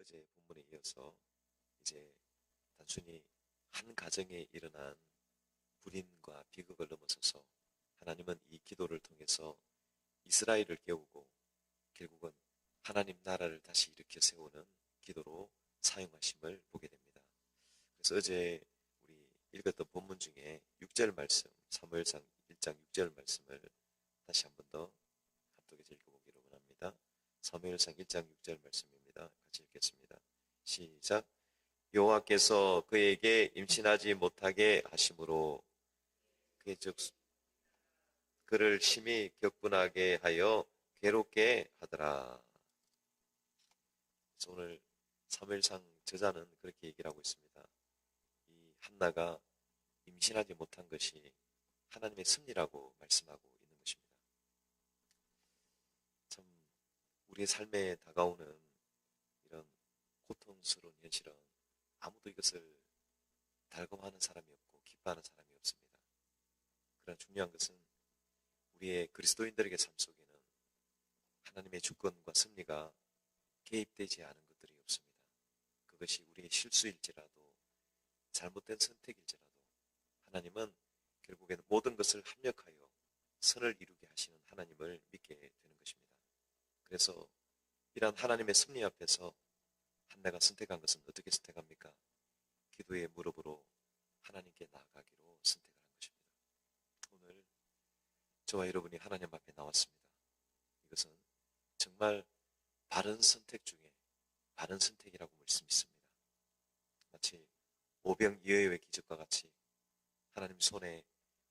어제 본문에 이어서 이제 단순히 한 가정에 일어난 불임과 비극을 넘어서서 하나님은 이 기도를 통해서 이스라엘을 깨우고 결국은 하나님 나라를 다시 일으켜 세우는 기도로 사용하심을 보게 됩니다. 그래서 어제 우리 읽었던 본문 중에 6절 말씀, 사무엘상 1장 6절 말씀을 다시 한 번 더 합독해서 읽어보기를 원합니다. 사무엘상 1장 6절 말씀입니다. 같이 읽겠습니다. 시작. 여호와께서 그에게 임신하지 못하게 하심으로 그의 즉 그를 심히 격분하게 하여 괴롭게 하더라. 그래서 오늘 사무엘상 저자는 그렇게 얘기를 하고 있습니다. 이 한나가 임신하지 못한 것이 하나님의 섭리라고 말씀하고 있는 것입니다. 참 우리의 삶에 다가오는 이런 고통스러운 현실은 아무도 이것을 달콤하는 사람이 없고 기뻐하는 사람이 없습니다. 그러나 중요한 것은 우리의 그리스도인들에게 삶 속에는 하나님의 주권과 섭리가 개입되지 않은 것들이 없습니다. 그것이 우리의 실수일지라도 잘못된 선택일지라도 하나님은 결국에는 모든 것을 합력하여 선을 이루게 하시는 하나님을 믿게 되는 것입니다. 그래서 이러한 하나님의 섭리 앞에서 한나가 선택한 것은 어떻게 선택합니까? 기도의 무릎으로 하나님께 나아가기로 선택을 한 것입니다. 오늘 저와 여러분이 하나님 앞에 나왔습니다. 이것은 정말 바른 선택 중에 바른 선택이라고 믿습니다. 마치 오병이어의 기적과 같이 하나님 손에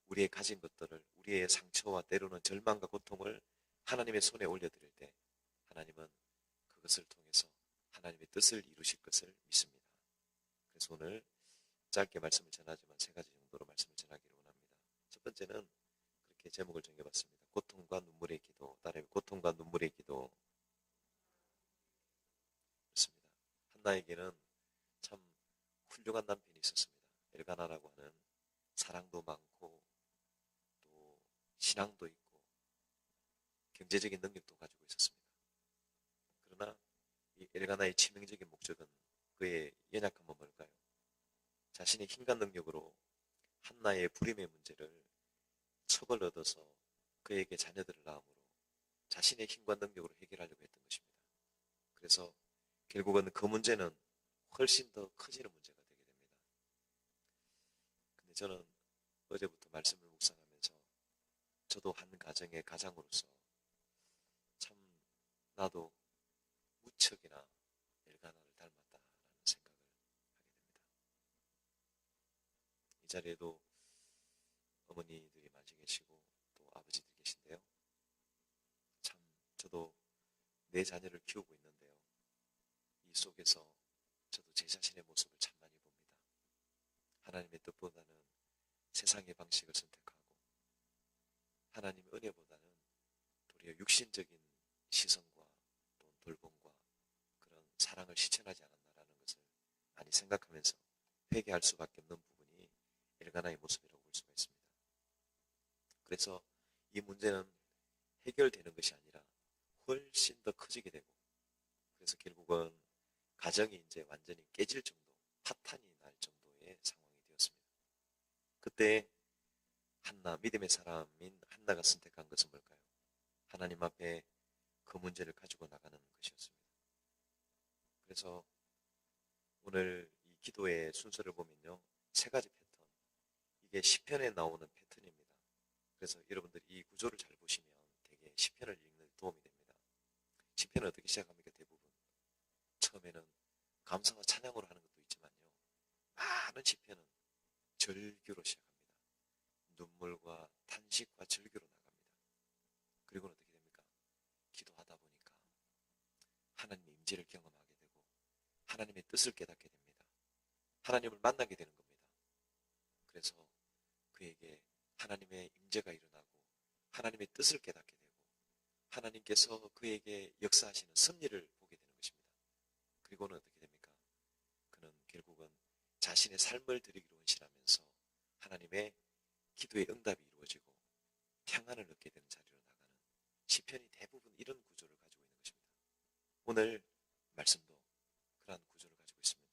우리의 가진 것들을, 우리의 상처와 때로는 절망과 고통을 하나님의 손에 올려드릴 때 하나님은 그것을 통해서 하나님의 뜻을 이루실 것을 믿습니다. 그래서 오늘 짧게 말씀을 전하지만 세 가지 정도로 말씀을 전하기를 원합니다. 첫 번째는 그렇게 제목을 정해봤습니다. 고통과 눈물의 기도. 따라해 고통과 눈물의 기도. 그렇습니다. 한나에게는 참 훌륭한 남편이 있었습니다. 엘가나라고 하는 사랑도 많고 또 신앙도 있고 경제적인 능력도 가지고 있었습니다. 그러나 이 엘가나의 치명적인 목적은 그의 연약함은 뭘까요? 자신의 힘과 능력으로 한나의 불임의 문제를 척을 얻어서 그에게 자녀들을 낳음으로 자신의 힘과 능력으로 해결하려고 했던 것입니다. 그래서 결국은 그 문제는 훨씬 더 커지는 문제가 되게 됩니다. 근데 저는 어제부터 말씀을 묵상하면서 저도 한 가정의 가장으로서 참 나도 무척이나 엘가나를 닮았다라는 생각을 하게 됩니다. 이 자리에도 어머니들이 많이 계시고 또 아버지들이 계신데요. 참 저도 내 자녀를 키우고 있는데요. 이 속에서 저도 제 자신의 모습을 참 많이 봅니다. 하나님의 뜻보다는 세상의 방식을 선택하고 하나님의 은혜보다는 도리어 육신적인 시선과 또 돌봄과 그런 사랑을 실천하지 않았나라는 것을 많이 생각하면서 회개할 수밖에 없는 부분이 엘가나의 모습이라고 볼 수가 있습니다. 그래서 이 문제는 해결되는 것이 아니라 훨씬 더 커지게 되고 그래서 결국은 가정이 이제 완전히 깨질 정도, 파탄이 날 정도의 상황이 되었습니다. 그때 한나, 믿음의 사람인 한나가 선택한 것은 뭘까요? 하나님 앞에 그 문제를 가지고 나가는 것이었습니다. 그래서 오늘 이 기도의 순서를 보면요. 세 가지 패턴. 이게 시편에 나오는 패턴입니다. 그래서 여러분들이 이 구조를 잘 보시면 되게 시편을 읽는 데 도움이 됩니다. 시편은 어떻게 시작합니까? 대부분. 처음에는 감사와 찬양으로 하는 것도 있지만요. 많은 시편은 절규로 시작합니다. 눈물과 탄식과 절규로 나갑니다. 그리고는 어떻게 됩니까? 기도하다 보니까 하나님의 임재를 경험하게 되고 하나님의 뜻을 깨닫게 됩니다. 하나님을 만나게 되는 겁니다. 그래서 그에게 하나님의 임재가 일어나고 하나님의 뜻을 깨닫게 되고 하나님께서 그에게 역사하시는 섭리를 보게 되는 것입니다. 그리고는 어떻게 됩니까? 그는 결국은 자신의 삶을 드리기로 헌신하면서 하나님의 기도의 응답이 이루어지고 평안을 얻게 되는 자리로 나가는 시편이 대부분 이런 구조를 가지고 있는 것입니다. 오늘 말씀도 그러한 구조를 가지고 있습니다.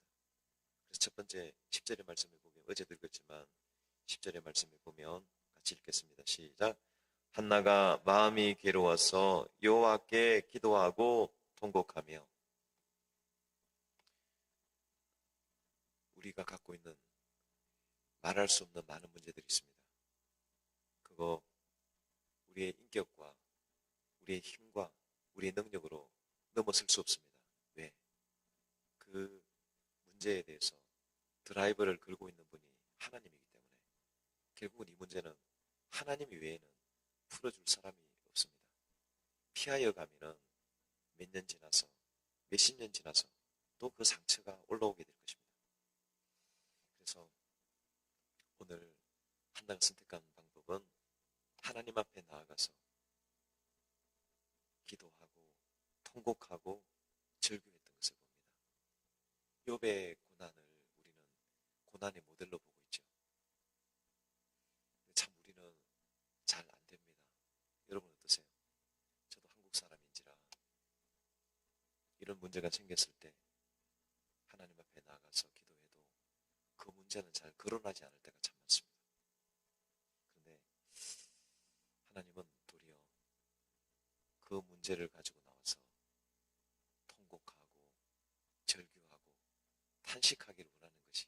그래서 첫 번째 10절의 말씀을 보면 어제도 읽었지만 10절의 말씀을 보면 같이 읽겠습니다. 시작. 한나가 마음이 괴로워서 여호와께 기도하고 통곡하며. 우리가 갖고 있는 말할 수 없는 많은 문제들이 있습니다. 그거 우리의 인격과 우리의 힘과 우리의 능력으로 넘어설 수 없습니다. 왜? 그 문제에 대해서 드라이버를 걸고 있는 분이 하나님이기 때문에 결국은 이 문제는 하나님 외에는 풀어줄 사람이 없습니다. 피하여 가면은 몇 년 지나서 몇십 년 지나서 또 그 상처가 올라오게 될 것입니다. 그래서 오늘 한나가 선택한 방법은 하나님 앞에 나아가서 기도하고 통곡하고 절규했던 것을 봅니다. 욥의 고난을 우리는 고난의 모델로 보고 있죠. 참 우리는 잘 안 됩니다. 여러분 어떠세요? 저도 한국 사람인지라 이런 문제가 생겼을 때 하나님 앞에 나아가서 기도해도 그 문제는 잘 거론하지 않을 때가 참 많습니다. 그런데 하나님은 도리어 그 문제를 가지고 나와서 통곡하고 절규하고 탄식하기를 원하는 것이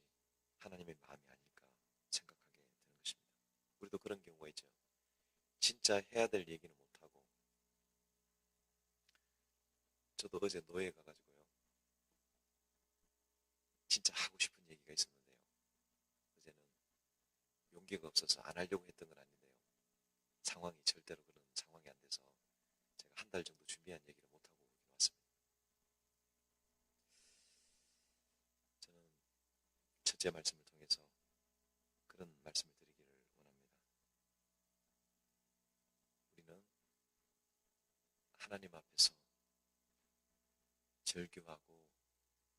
하나님의 마음이 아닐까 생각하게 되는 것입니다. 우리도 그런 경우가 있죠. 진짜 해야 될 얘기는 못하고. 저도 어제 노예 가가지고요. 진짜 하고 싶은 얘기가 있었는데요. 어제는 용기가 없어서 안 하려고 했던 건 아닌데요. 상황이 절대로 그런 상황이 안 돼서 제가 한 달 정도 준비한 얘기를 못하고 오긴 왔습니다. 저는 첫째 말씀을 통해서 그런 말씀을 드리기를 원합니다. 우리는 하나님 앞에서 절규하고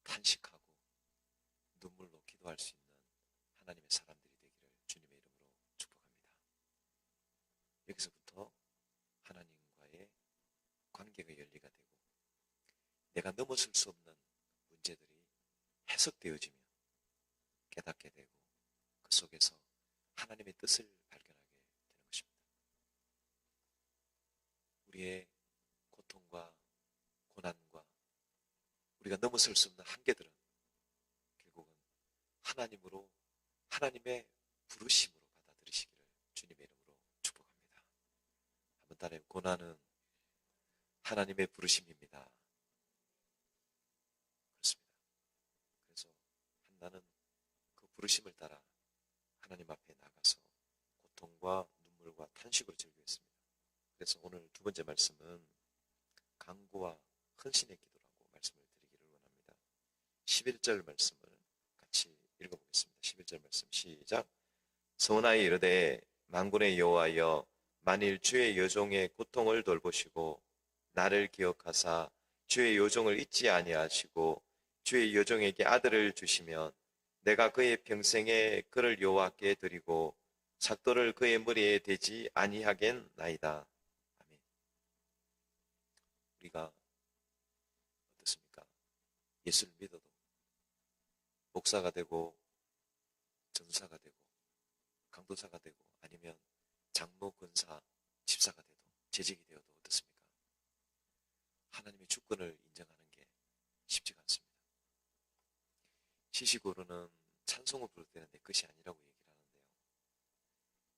탄식하고 눈물로 기도할 수 있는 하나님의 사람들이 되기를 주님의 이름으로 축복합니다. 여기서부터 하나님과의 관계가 열리가 되고 내가 넘어설 수 없는 문제들이 해석되어지며 깨닫게 되고 그 속에서 하나님의 뜻을 발견하게 되는 것입니다. 우리의 고통과 고난과 우리가 넘어설 수 없는 한계들은 결국은 하나님으로 하나님의 부르심으로 받아들이시기를 주님의 이름으로 축복합니다. 한번 따라해. 고난은 하나님의 부르심입니다. 그렇습니다. 그래서 한나는 그 부르심을 따라 하나님 앞에 나가서 고통과 눈물과 탄식으로 절규했습니다. 그래서 오늘 두 번째 말씀은 간구와 헌신의 기도라고 말씀을 드리기를 원합니다. 11절 말씀을 같이 읽어보겠습니다. 11절 말씀 시작. 선하여 이르되 만군의 여호와여 만일 주의 여종의 고통을 돌보시고 나를 기억하사 주의 여종을 잊지 아니하시고 주의 여종에게 아들을 주시면 내가 그의 평생에 그를 여호와께 드리고 삭도를 그의 머리에 대지 아니하겠나이다. 아멘. 우리가 어떻습니까? 예수를 믿어도 목사가 되고 전사가 되고 강도사가 되고 아니면 장로, 권사, 집사가 돼도 재직이 되어도 어떻습니까? 하나님의 주권을 인정하는 게 쉽지가 않습니다. 시식으로는 찬송을 부를 때는 내 것이 아니라고 얘기를 하는데요.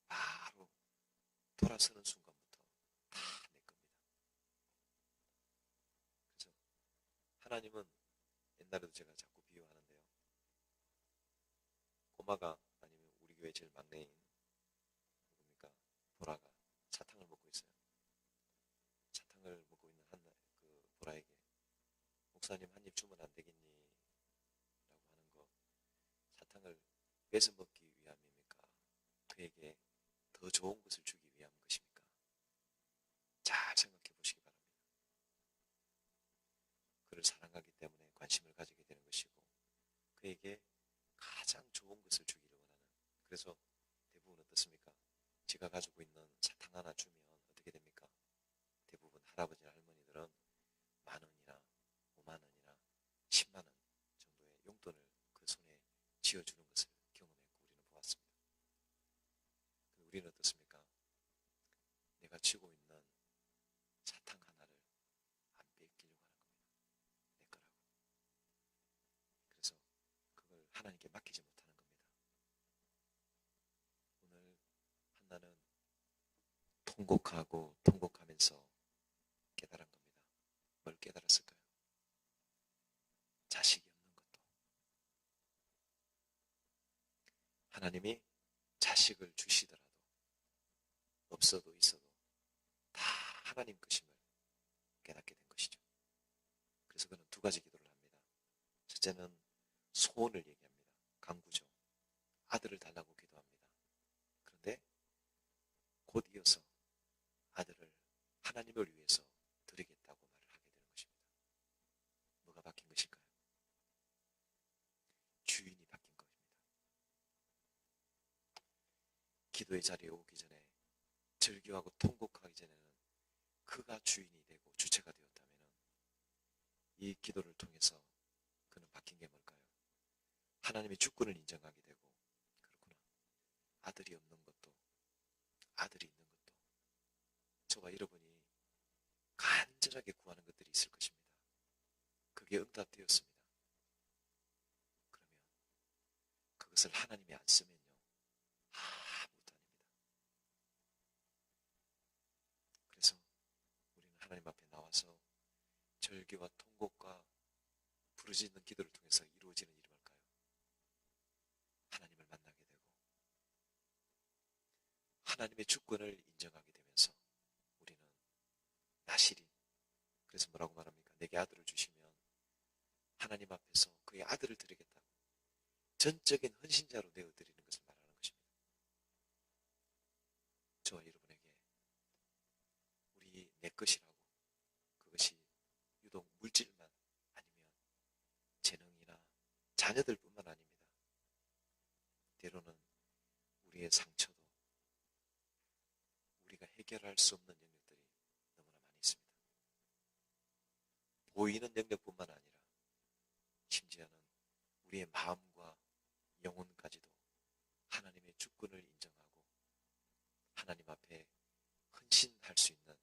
바로 돌아서는 순간부터 다 내 겁니다. 그래서 하나님은 옛날에도 제가 자꾸 비유하는데요. 꼬마가 아니면 우리 교회 제일 막내인 누굽니까? 보라가 사탕을 먹고 있어요. 사탕을 먹고 있는 그 보라에게 목사님 한 입 주면 안 되겠니? 라고 하는 거 사탕을 뺏어 먹기 위함입니까? 그에게 더 좋은 것을 주기 위한 것입니까? 잘 생각해 보시기 바랍니다. 그를 사랑하기 때문에 관심을 가지게 되는 것이고 그에게 가장 좋은 것을 주기를 원하는. 그래서 대부분 어떻습니까? 제가 가지고 있는 사탕 하나 주면 어떻게 됩니까? 대부분 할아버지나 할머니들은 10,000원이나 50,000원이나 100,000원 쥐고 있는 사탕 하나를 안 뺏기려고 하는 겁니다. 내 거라고. 그래서 그걸 하나님께 맡기지 못하는 겁니다. 오늘 한나는 통곡하면서 깨달은 겁니다. 뭘 깨달았을까요? 자식이 없는 것도. 하나님이 자식을 주시더라도 없어도 있어도 다 하나님 것임을 깨닫게 된 것이죠. 그래서 그는 두 가지 기도를 합니다. 첫째는 소원을 얘기합니다. 간구죠. 아들을 달라고 기도합니다. 그런데 곧 이어서 아들을 하나님을 위해서 드리겠다고 말을 하게 되는 것입니다. 뭐가 바뀐 것일까요? 주인이 바뀐 것입니다. 기도의 자리에 오기 전에 절규하고 통곡하기 전에는 그가 주인이 되고 주체가 되었다면 이 기도를 통해서 그는 바뀐 게 뭘까요? 하나님의 주권을 인정하게 되고 그렇구나. 아들이 없는 것도 아들이 있는 것도 저와 여러분이 간절하게 구하는 것들이 있을 것입니다. 그게 응답되었습니다. 그러면 그것을 하나님이 안 쓰면요 아무것도 아닙니다. 그래서 우리는 하나님 앞에 나와서 절규와 통곡과 부르짖는 기도를 통해서 이루어지는 일이 뭘까요? 하나님을 만나게 되고 하나님의 주권을 인정하게 되면서 우리는 나실이, 그래서 뭐라고 말합니까? 내게 아들을 주시면 하나님 앞에서 그의 아들을 드리겠다고 전적인 헌신자로 내어드리는 것을 말하는 것입니다. 저와 여러분에게 우리 내 것이라고 그것이 유독 물질만 아니면 재능이나 자녀들뿐만 아닙니다. 때로는 우리의 상처도 우리가 해결할 수 없는 영역들이 너무나 많이 있습니다. 보이는 영역뿐만 아니라 심지어는 우리의 마음과 영혼까지도 하나님의 주권을 인정하고 하나님 앞에 헌신할 수 있는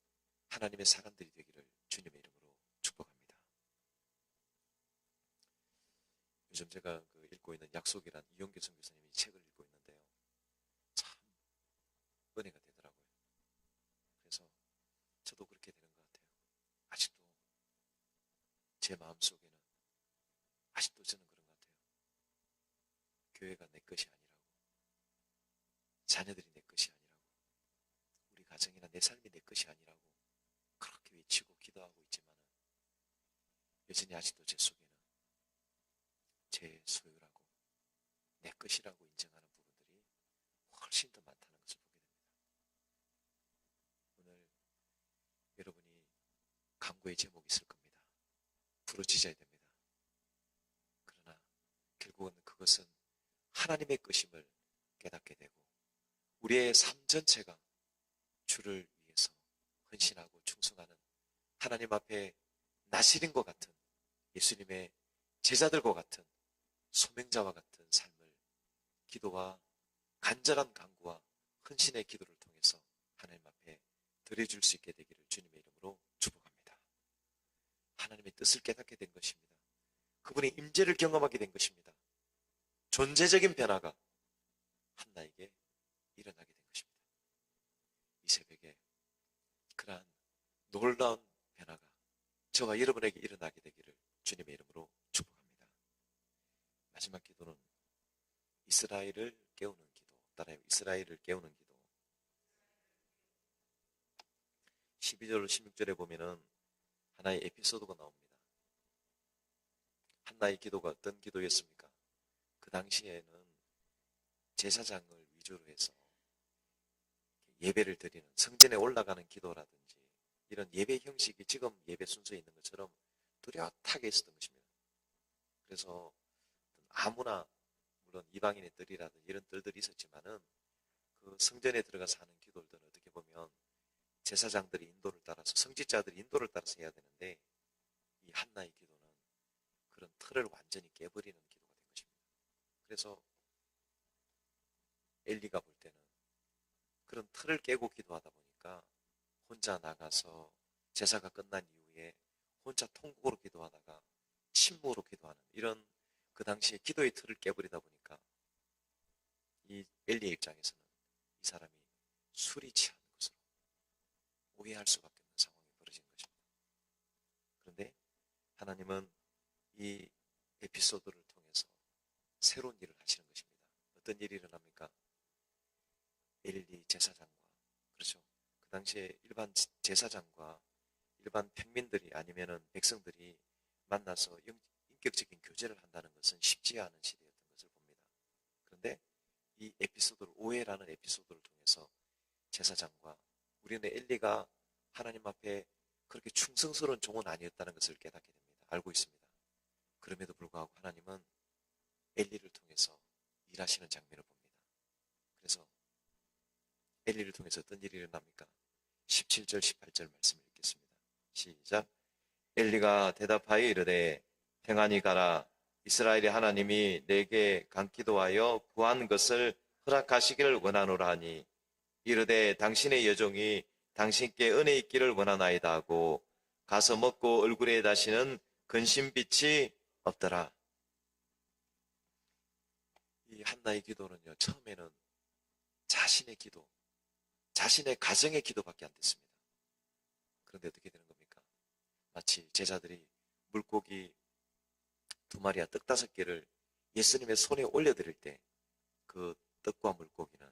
하나님의 사람들이 되기를 주님의 이름으로 축복합니다. 요즘 제가 읽고 있는 약속이란 이용규 선교사님이 책을 읽고 있는데요. 참 은혜가 되더라고요. 그래서 저도 그렇게 되는 것 같아요. 아직도 제 마음속에는 아직도 저는 그런 것 같아요. 교회가 내 것이 아니라고, 자녀들이 내 것이 아니라고, 우리 가정이나 내 삶이 내 것이 아니라고 그렇게 외치고 기도하고 있지만 여전히 아직도 제 속에는 제 소유라고 내 것이라고 인정하는 부분들이 훨씬 더 많다는 것을 보게 됩니다. 오늘 여러분이 간구의 제목이 있을 겁니다. 부르짖어야 됩니다. 그러나 결국은 그것은 하나님의 것임을 깨닫게 되고 우리의 삶 전체가 주를 위해서 헌신하고 충성하는 하나님 앞에 나시린과 같은 예수님의 제자들과 같은 소명자와 같은 삶을 기도와 간절한 간구와 헌신의 기도를 통해서 하나님 앞에 드려줄 수 있게 되기를 주님의 이름으로 축복합니다. 하나님의 뜻을 깨닫게 된 것입니다. 그분의 임재를 경험하게 된 것입니다. 존재적인 변화가 한나에게 일어나게 된 것입니다. 이 새벽에 그러한 놀라운 변화가 저와 여러분에게 일어나게 되기를 주님의 이름으로 축복합니다. 마지막 기도는 이스라엘을 깨우는 기도. 따라요. 이스라엘을 깨우는 기도. 12절 16절에 보면은 하나의 에피소드가 나옵니다. 한나의 기도가 어떤 기도였습니까? 그 당시에는 제사장을 위주로 해서 예배를 드리는 성전에 올라가는 기도라든지 이런 예배 형식이 지금 예배 순서에 있는 것처럼 뚜렷하게 있었던 것입니다. 그래서 아무나 물론 이방인의 뜰이라든지 이런 뜰들이 있었지만은 그 성전에 들어가서 하는 기도들은 어떻게 보면 제사장들이 인도를 따라서 성직자들이 인도를 따라서 해야 되는데 이 한나의 기도는 그런 틀을 완전히 깨버리는 기도가 된 것입니다. 그래서 엘리가 볼 때는 그런 틀을 깨고 기도하다 보니까 혼자 나가서 제사가 끝난 이후에 혼자 통곡으로 기도하다가 침묵으로 기도하는 이런 그 당시에 기도의 틀을 깨버리다 보니까 이 엘리의 입장에서는 이 사람이 술이 취한 것으로 오해할 수밖에 없는 상황이 벌어진 것입니다. 그런데 하나님은 이 에피소드를 통해서 새로운 일을 하시는 것입니다. 어떤 일이 일어납니까? 엘리 제사장과, 그렇죠, 그 당시에 일반 제사장과 일반 평민들이 아니면은 백성들이 만나서 인격적인 교제를 한다는 것은 쉽지 않은 시대였던 것을 봅니다. 그런데 이 에피소드를, 오해라는 에피소드를 통해서 제사장과, 우리는 엘리가 하나님 앞에 그렇게 충성스러운 종은 아니었다는 것을 깨닫게 됩니다. 알고 있습니다. 그럼에도 불구하고 하나님은 엘리를 통해서 일하시는 장면을 봅니다. 그래서 엘리를 통해서 어떤 일이 일어납니까? 17절 18절 말씀을 읽겠습니다. 시작. 엘리가 대답하여 이르되 평안히 가라. 이스라엘의 하나님이 내게 간기도하여 구한 것을 허락하시기를 원하노라 하니 이르되 당신의 여종이 당신께 은혜 있기를 원하나이다 하고 가서 먹고 얼굴에 다시는 근심빛이 없더라. 이 한나의 기도는요, 처음에는 자신의 기도, 자신의 가정의 기도밖에 안 됐습니다. 그런데 어떻게 되는 겁니까? 마치 제자들이 물고기 2마리와 떡 5개를 예수님의 손에 올려드릴 때 그 떡과 물고기는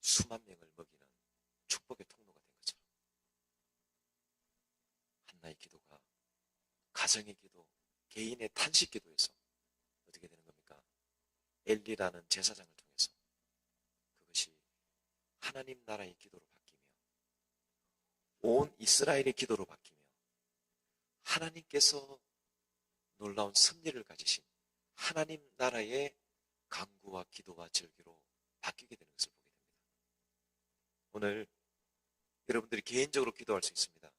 수만 명을 먹이는 축복의 통로가 된 것처럼 한나의 기도가 가정의 기도, 개인의 탄식 기도에서 어떻게 되는 겁니까? 엘리라는 제사장을 통해서 그것이 하나님 나라의 기도로 바뀌며 온 이스라엘의 기도로 바뀌며 하나님께서 놀라운 섭리를 가지신 하나님 나라의 간구와 기도와 절기로 바뀌게 되는 것을 보게 됩니다. 오늘 여러분들이 개인적으로 기도할 수 있습니다.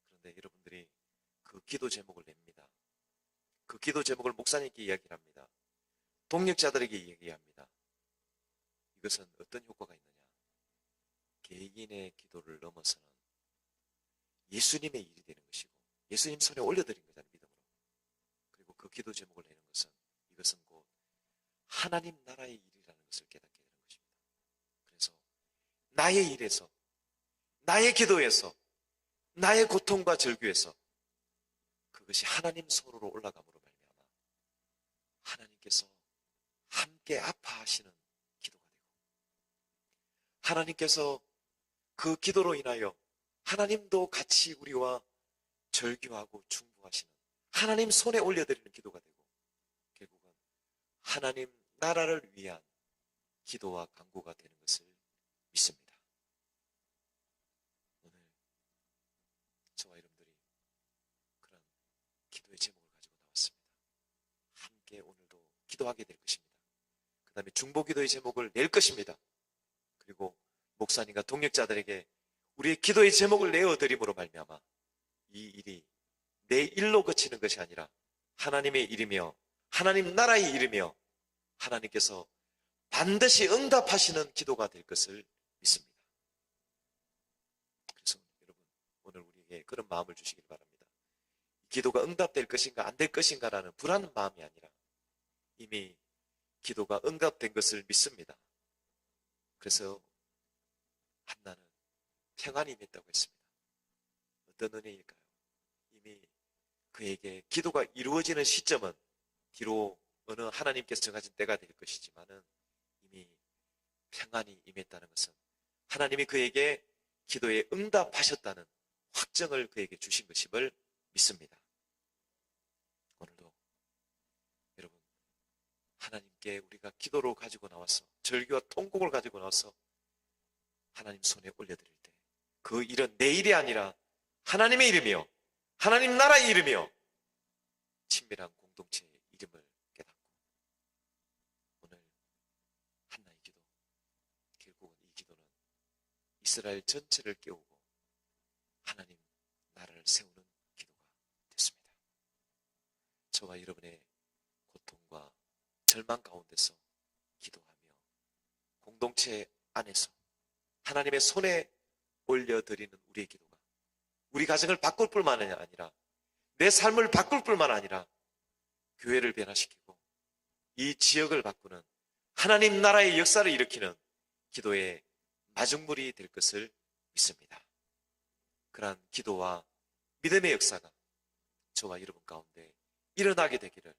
그런데 여러분들이 그 기도 제목을 냅니다. 그 기도 제목을 목사님께 이야기를 합니다. 동역자들에게 이야기합니다. 이것은 어떤 효과가 있느냐? 개인의 기도를 넘어서는 예수님의 일이 되는 것이고 예수님 손에 올려드린 거잖아요. 믿음으로. 그리고 그 기도 제목을 내는 것은 이것은 곧 하나님 나라의 일이라는 것을 깨닫게 되는 것입니다. 그래서 나의 일에서, 나의 기도에서, 나의 고통과 절규에서 그것이 하나님 손으로 올라감으로 말미암아 하나님께서 함께 아파하시는 기도가 되고 하나님께서 그 기도로 인하여 하나님도 같이 우리와 절규하고 중보하시는 하나님 손에 올려드리는 기도가 되고 결국은 하나님 나라를 위한 기도와 간구가 되는 것을 믿습니다. 오늘 저와 여러분들이 그런 기도의 제목을 가지고 나왔습니다. 함께 오늘도 기도하게 될 것입니다. 그 다음에 중보기도의 제목을 낼 것입니다. 그리고 목사님과 동역자들에게 우리의 기도의 제목을 내어드림으로 말미암아 이 일이 내 일로 그치는 것이 아니라 하나님의 일이며 하나님 나라의 일이며 하나님께서 반드시 응답하시는 기도가 될 것을 믿습니다. 그래서 여러분 오늘 우리에게 그런 마음을 주시길 바랍니다. 기도가 응답될 것인가 안 될 것인가라는 불안한 마음이 아니라 이미 기도가 응답된 것을 믿습니다. 그래서 한나는 평안이 임했다고 했습니다. 어떤 은혜일까요? 이미 그에게 기도가 이루어지는 시점은 뒤로 어느 하나님께서 정하신 때가 될 것이지만은 이미 평안이 임했다는 것은 하나님이 그에게 기도에 응답하셨다는 확정을 그에게 주신 것임을 믿습니다. 오늘도 여러분 하나님께 우리가 기도로 가지고 나와서 절규와 통곡을 가지고 나와서 하나님 손에 올려드릴 때 그 일은 내 일이 아니라 하나님의 이름이요 하나님 나라의 이름이요 친밀한 공동체의 이름을 깨닫고 오늘 한나의 기도 결국은 이 기도는 이스라엘 전체를 깨우고 하나님 나라를 세우는 기도가 됐습니다. 저와 여러분의 고통과 절망 가운데서 기도하며 공동체 안에서 하나님의 손에 올려드리는 우리의 기도가 우리 가정을 바꿀 뿐만 아니라 내 삶을 바꿀 뿐만 아니라 교회를 변화시키고 이 지역을 바꾸는 하나님 나라의 역사를 일으키는 기도의 마중물이 될 것을 믿습니다. 그러한 기도와 믿음의 역사가 저와 여러분 가운데 일어나게 되기를,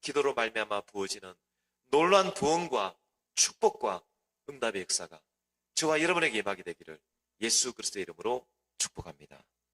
기도로 말미암아 부어지는 놀라운 부흥과 축복과 응답의 역사가 저와 여러분에게 임하게 되기를 예수 그리스도의 이름으로 축복합니다.